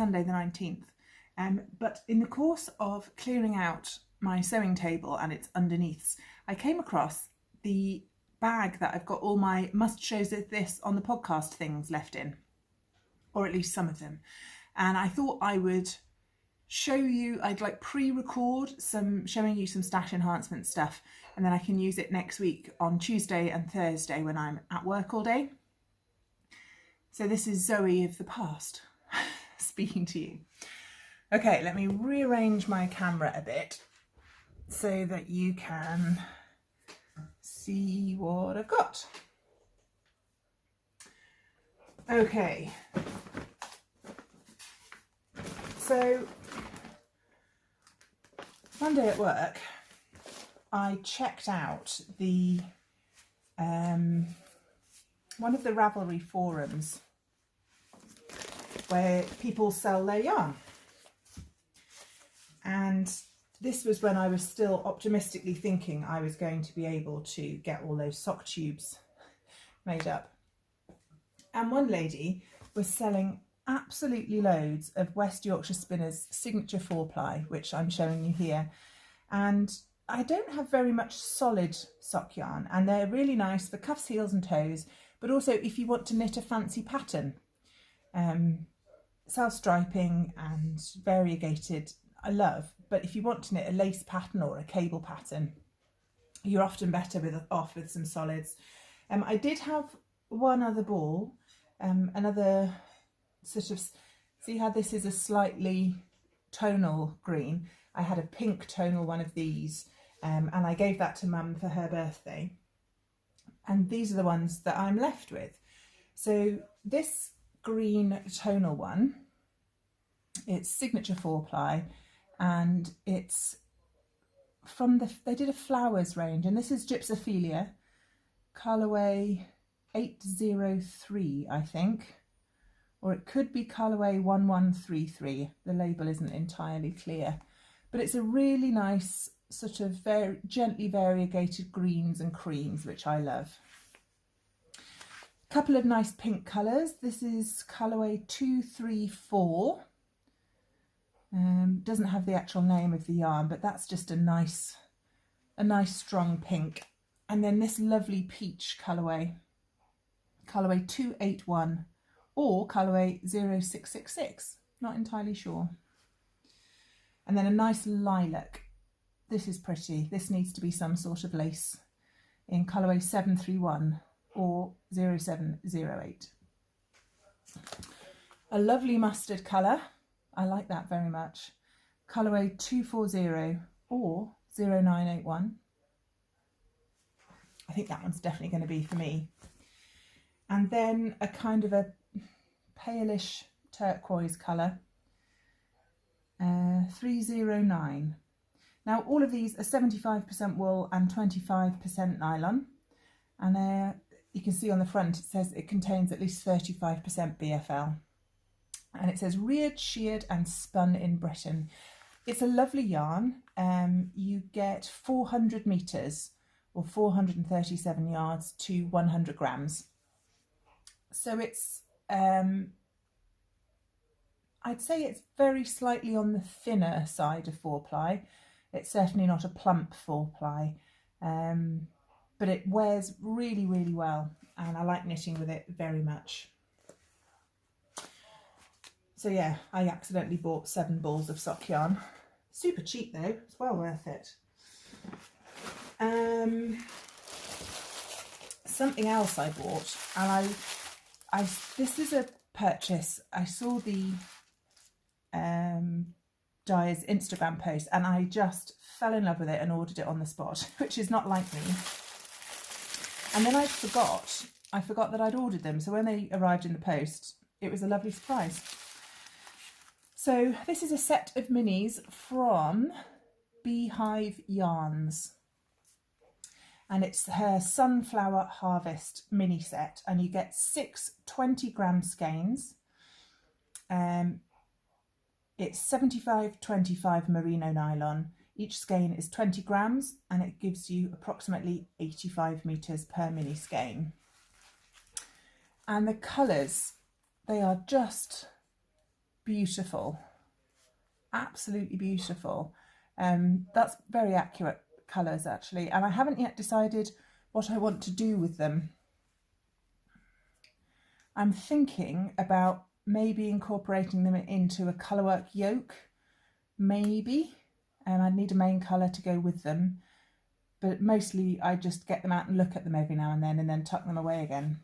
Sunday the 19th. But in the course of clearing out my sewing table and its underneaths, I came across the bag that I've got all my must shows this on the podcast things left in, or at least some of them. And I thought I would show you, I'd like pre-record showing you some stash enhancement stuff, and then I can use it next week on Tuesday and Thursday when I'm at work all day. So this is Zoe of the past speaking to you. Okay, let me rearrange my camera a bit so that you can see what I've got. Okay, so one day at work I checked out the one of the Ravelry forums where people sell their yarn, and this was when I was still optimistically thinking I was going to be able to get all those sock tubes made up. And one lady was selling absolutely loads of West Yorkshire Spinners signature 4-ply, which I'm showing you here. And I don't have very much solid sock yarn, and they're really nice for cuffs, heels and toes, but also if you want to knit a fancy pattern. Self-striping and variegated I love, but if you want to knit a lace pattern or a cable pattern, you're often better off with some solids. I did have one other ball, another sort of, see how this is a slightly tonal green. I had a pink tonal one of these, and I gave that to Mum for her birthday. And these are the ones that I'm left with. So this green tonal one, it's signature 4-ply, and it's from they did a flowers range, and this is Gypsophilia, colourway 803, I think, or it could be colourway 1133. The label isn't entirely clear, but it's a really nice sort of very gently variegated greens and creams, which I love. A couple of nice pink colours. This is colourway 234. Doesn't have the actual name of the yarn, but that's just a nice strong pink. And then this lovely peach colourway 281 or colourway 0666, not entirely sure. And then a nice lilac. This is pretty. This needs to be some sort of lace in colourway 731 or 0708. A lovely mustard colour. I like that very much. Colourway 240 or 0981. I think that one's definitely going to be for me. And then a kind of a palish turquoise colour, 309. Now all of these are 75% wool and 25% nylon, and you can see on the front it says it contains at least 35% BFL, and it says reared, sheared and spun in Britain. It's a lovely yarn. You get 400 metres or 437 yards to 100 grams. So it's, I'd say it's very slightly on the thinner side of 4-ply. It's certainly not a plump 4-ply, but it wears really, really well, and I like knitting with it very much. So yeah, I accidentally bought 7 balls of sock yarn. Super cheap though, it's well worth it. Something else I bought, and this is a purchase. I saw the Dyer's Instagram post and I just fell in love with it and ordered it on the spot, which is not like me. And then I forgot that I'd ordered them, so when they arrived in the post it was a lovely surprise. So this is a set of minis from Beehive Yarns, and it's her Sunflower Harvest mini set, and you get 6 20-gram skeins. It's 75-25 merino nylon. Each skein is 20 grams and it gives you approximately 85 metres per mini skein. And the colours, they are just beautiful, absolutely beautiful. That's very accurate colours actually, and I haven't yet decided what I want to do with them. I'm thinking about maybe incorporating them into a colourwork yoke, maybe, and I'd need a main colour to go with them, but mostly I just get them out and look at them every now and then tuck them away again.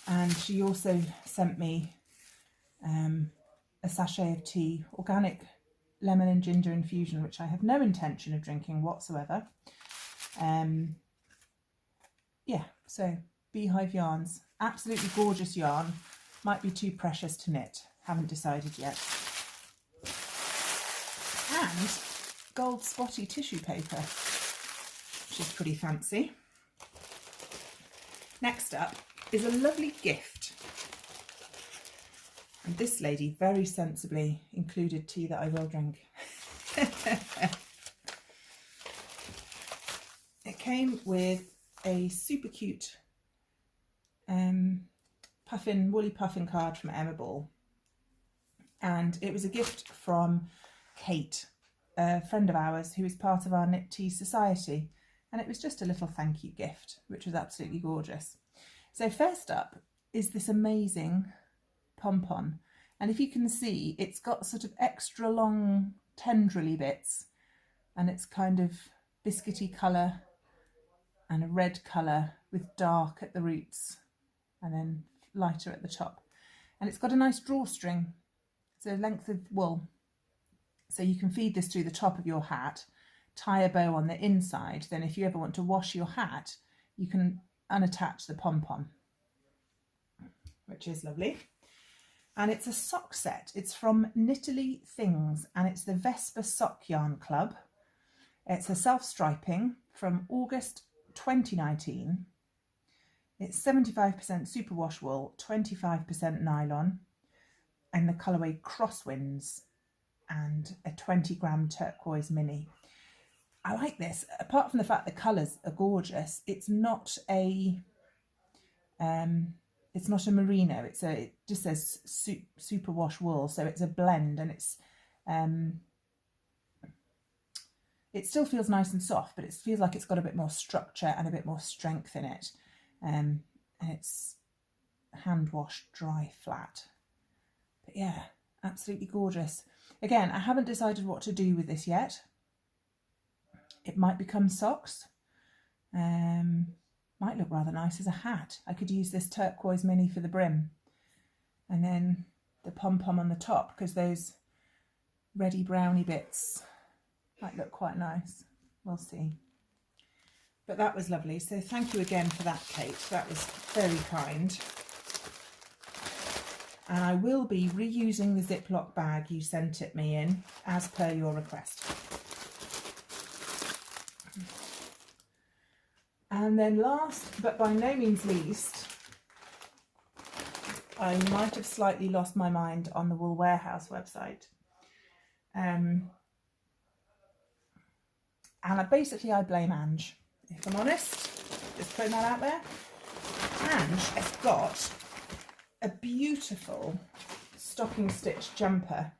And she also sent me a sachet of tea, organic lemon and ginger infusion, which I have no intention of drinking whatsoever. Yeah, so Beehive yarns, absolutely gorgeous yarn, might be too precious to knit, haven't decided yet. And gold spotty tissue paper, which is pretty fancy. Next up is a lovely gift, and this lady very sensibly included tea that I will drink. It came with a super cute woolly puffin card from Emma Ball, and it was a gift from Kate, a friend of ours who is part of our Knit Tea Society, and it was just a little thank you gift, which was absolutely gorgeous. So first up is this amazing pom-pom, and if you can see, it's got sort of extra long tendrily bits, and it's kind of biscuity colour and a red colour with dark at the roots and then lighter at the top, and it's got a nice drawstring, so length of wool, so you can feed this through the top of your hat, tie a bow on the inside, then if you ever want to wash your hat you can unattach the pom-pom, which is lovely. And it's a sock set. It's from Knitterly Things, and it's the Vesper Sock Yarn Club. It's a self-striping from August 2019. It's 75% superwash wool, 25% nylon, and the colourway Crosswinds, and a 20-gram turquoise mini. I like this. Apart from the fact the colours are gorgeous, it's not a merino. It just says superwash wool, so it's a blend, and it still feels nice and soft, but it feels like it's got a bit more structure and a bit more strength in it. And it's hand washed, dry, flat. But yeah, absolutely gorgeous. Again, I haven't decided what to do with this yet. It might become socks. Might look rather nice as a hat. I could use this turquoise mini for the brim, and then the pom-pom on the top, because those reddy browny bits might look quite nice. We'll see. But that was lovely, so thank you again for that, Kate. That was very kind. And I will be reusing the Ziploc bag you sent it me in, as per your request. And then last, but by no means least, I might have slightly lost my mind on the Wool Warehouse website. And I blame Ange, if I'm honest, just putting that out there. Ange has got a beautiful stocking stitch jumper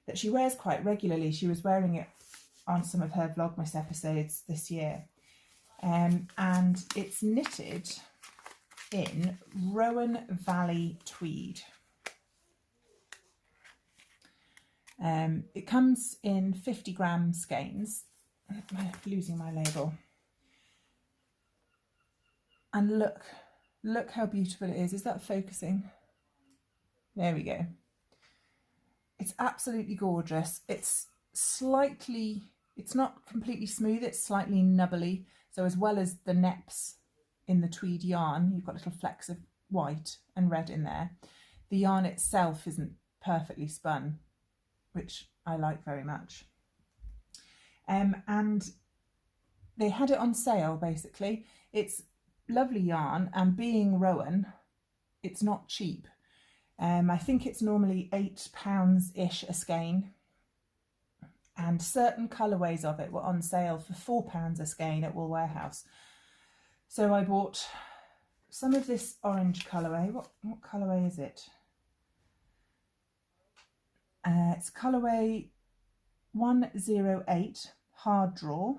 that she wears quite regularly. She was wearing it on some of her Vlogmas episodes this year. And it's knitted in Rowan Valley tweed. It comes in 50-gram skeins. I'm losing my label. And look how beautiful it is. Is that focusing? There we go. It's absolutely gorgeous. It's not completely smooth, it's slightly nubbly. So as well as the neps in the tweed yarn, you've got little flecks of white and red in there. The yarn itself isn't perfectly spun, which I like very much. And they had it on sale, basically. It's lovely yarn, and being Rowan, it's not cheap. I think it's normally £8-ish a skein. And certain colourways of it were on sale for £4 a skein at Wool Warehouse. So I bought some of this orange colourway. What colourway is it? It's colourway 108 hard draw.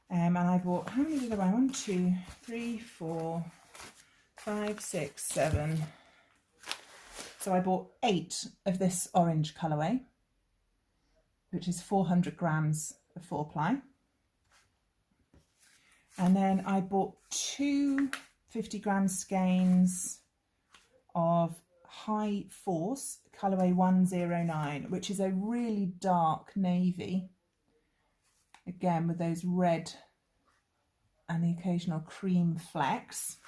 And I bought, how many did I buy? 1, 2, 3, 4, 5, 6, 7. So I bought 8 of this orange colourway, which is 400 grams of 4-ply. And then I bought 2 50-gram skeins of High Force colourway 109, which is a really dark navy, again with those red and the occasional cream flecks,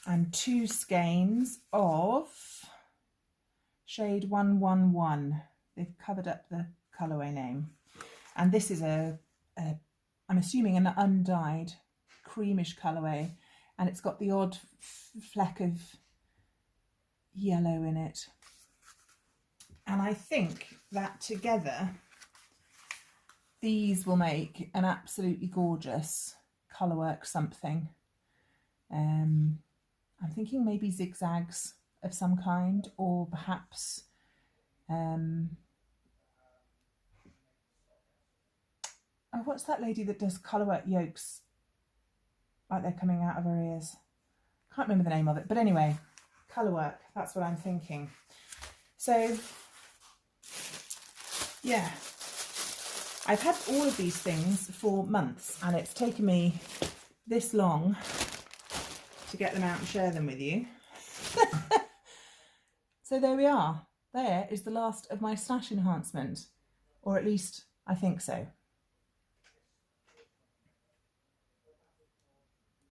and 2 skeins of shade 111. They've covered up the colourway name, and this is I'm assuming an undyed creamish colourway, and it's got the odd fleck of yellow in it. And I think that together these will make an absolutely gorgeous colourwork something. I'm thinking maybe zigzags of some kind, or perhaps oh, what's that lady that does colourwork yolks like they're coming out of her ears? Can't remember the name of it, but anyway, colourwork, that's what I'm thinking. So yeah, I've had all of these things for months, and it's taken me this long to get them out and share them with you. So there we are. There is the last of my stash enhancement, or at least I think so.